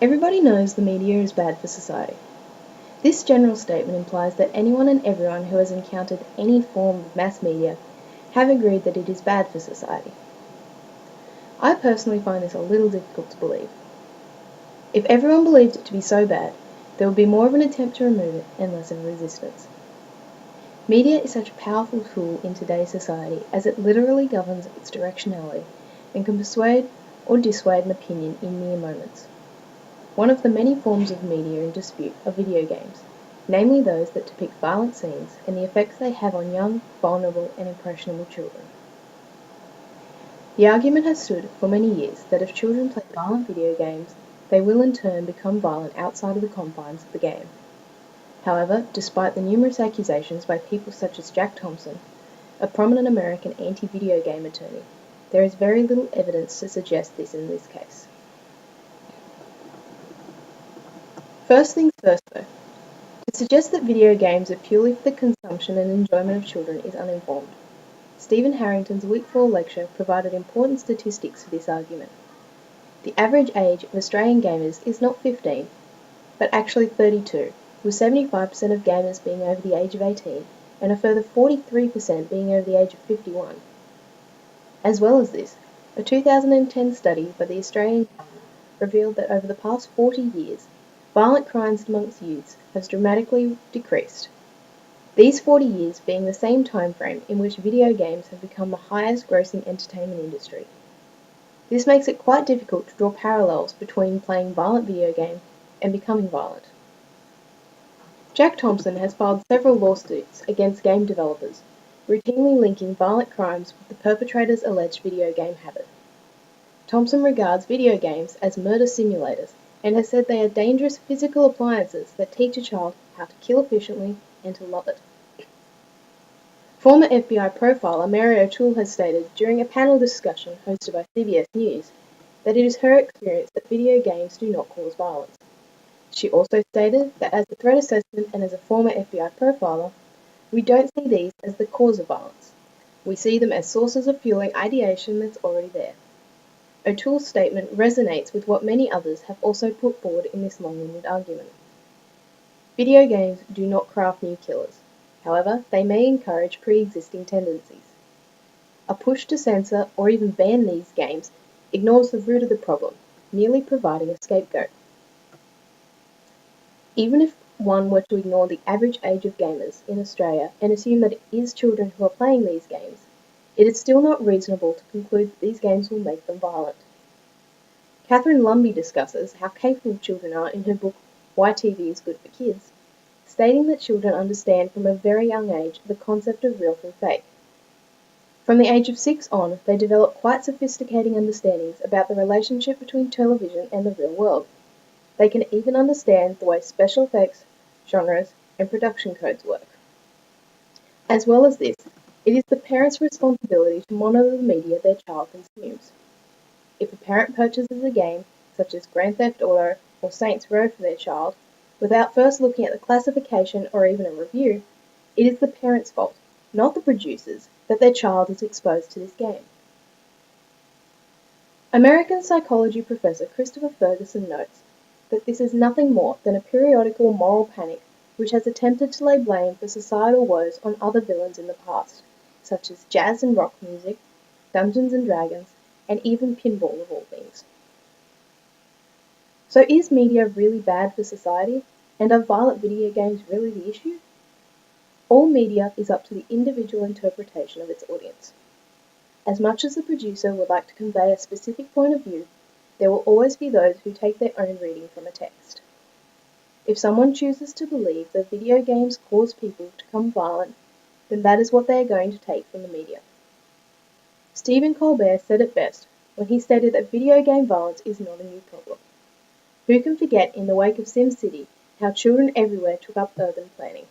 Everybody knows the media is bad for society. This general statement implies that anyone and everyone who has encountered any form of mass media have agreed that it is bad for society. I personally find this a little difficult to believe. If everyone believed it to be so bad, there would be more of an attempt to remove it and less of a resistance. Media is such a powerful tool in today's society as it literally governs its directionality and can persuade or dissuade an opinion in mere moments. One of the many forms of media in dispute are video games, namely those that depict violent scenes and the effects they have on young, vulnerable and impressionable children. The argument has stood for many years that if children play violent video games, they will in turn become violent outside of the confines of the game. However, despite the numerous accusations by people such as Jack Thompson, a prominent American anti-video game attorney, there is very little evidence to suggest this in this case. First things first though, to suggest that video games are purely for the consumption and enjoyment of children is uninformed. Stephen Harrington's Week 4 lecture provided important statistics for this argument. The average age of Australian gamers is not 15, but actually 32, with 75% of gamers being over the age of 18 and a further 43% being over the age of 51. As well as this, a 2010 study by the Australian government revealed that over the past 40 years, violent crimes amongst youths has dramatically decreased. These 40 years being the same time frame in which video games have become the highest grossing entertainment industry. This makes it quite difficult to draw parallels between playing violent video games and becoming violent. Jack Thompson has filed several lawsuits against game developers, routinely linking violent crimes with the perpetrator's alleged video game habit. Thompson regards video games as murder simulators and has said they are dangerous physical appliances that teach a child how to kill efficiently and to love it. Former FBI profiler Mary O'Toole has stated during a panel discussion hosted by CBS News that it is her experience that video games do not cause violence. She also stated that as a threat assessment and as a former FBI profiler, we don't see these as the cause of violence. We see them as sources of fueling ideation that's already there. O'Toole's statement resonates with what many others have also put forward in this long-winded argument. Video games do not craft new killers. However, they may encourage pre-existing tendencies. A push to censor or even ban these games ignores the root of the problem, merely providing a scapegoat. Even if one were to ignore the average age of gamers in Australia and assume that it is children who are playing these games, it is still not reasonable to conclude that these games will make them violent. Catherine Lumby discusses how capable children are in her book Why TV is Good for Kids, stating that children understand from a very young age the concept of real from fake. From the age of 6 on, they develop quite sophisticated understandings about the relationship between television and the real world. They can even understand the way special effects, genres, and production codes work. As well as this, it is the parent's responsibility to monitor the media their child consumes. If a parent purchases a game, such as Grand Theft Auto or Saints Row for their child, without first looking at the classification or even a review, it is the parent's fault, not the producer's, that their child is exposed to this game. American psychology professor Christopher Ferguson notes that this is nothing more than a periodical moral panic which has attempted to lay blame for societal woes on other villains in the past, such as jazz and rock music, Dungeons and Dragons, and even pinball of all things. So is media really bad for society, and are violent video games really the issue? All media is up to the individual interpretation of its audience. As much as the producer would like to convey a specific point of view, there will always be those who take their own reading from a text. If someone chooses to believe that video games cause people to become violent, then that is what they are going to take from the media. Stephen Colbert said it best when he stated that video game violence is not a new problem. Who can forget in the wake of SimCity how children everywhere took up urban planning?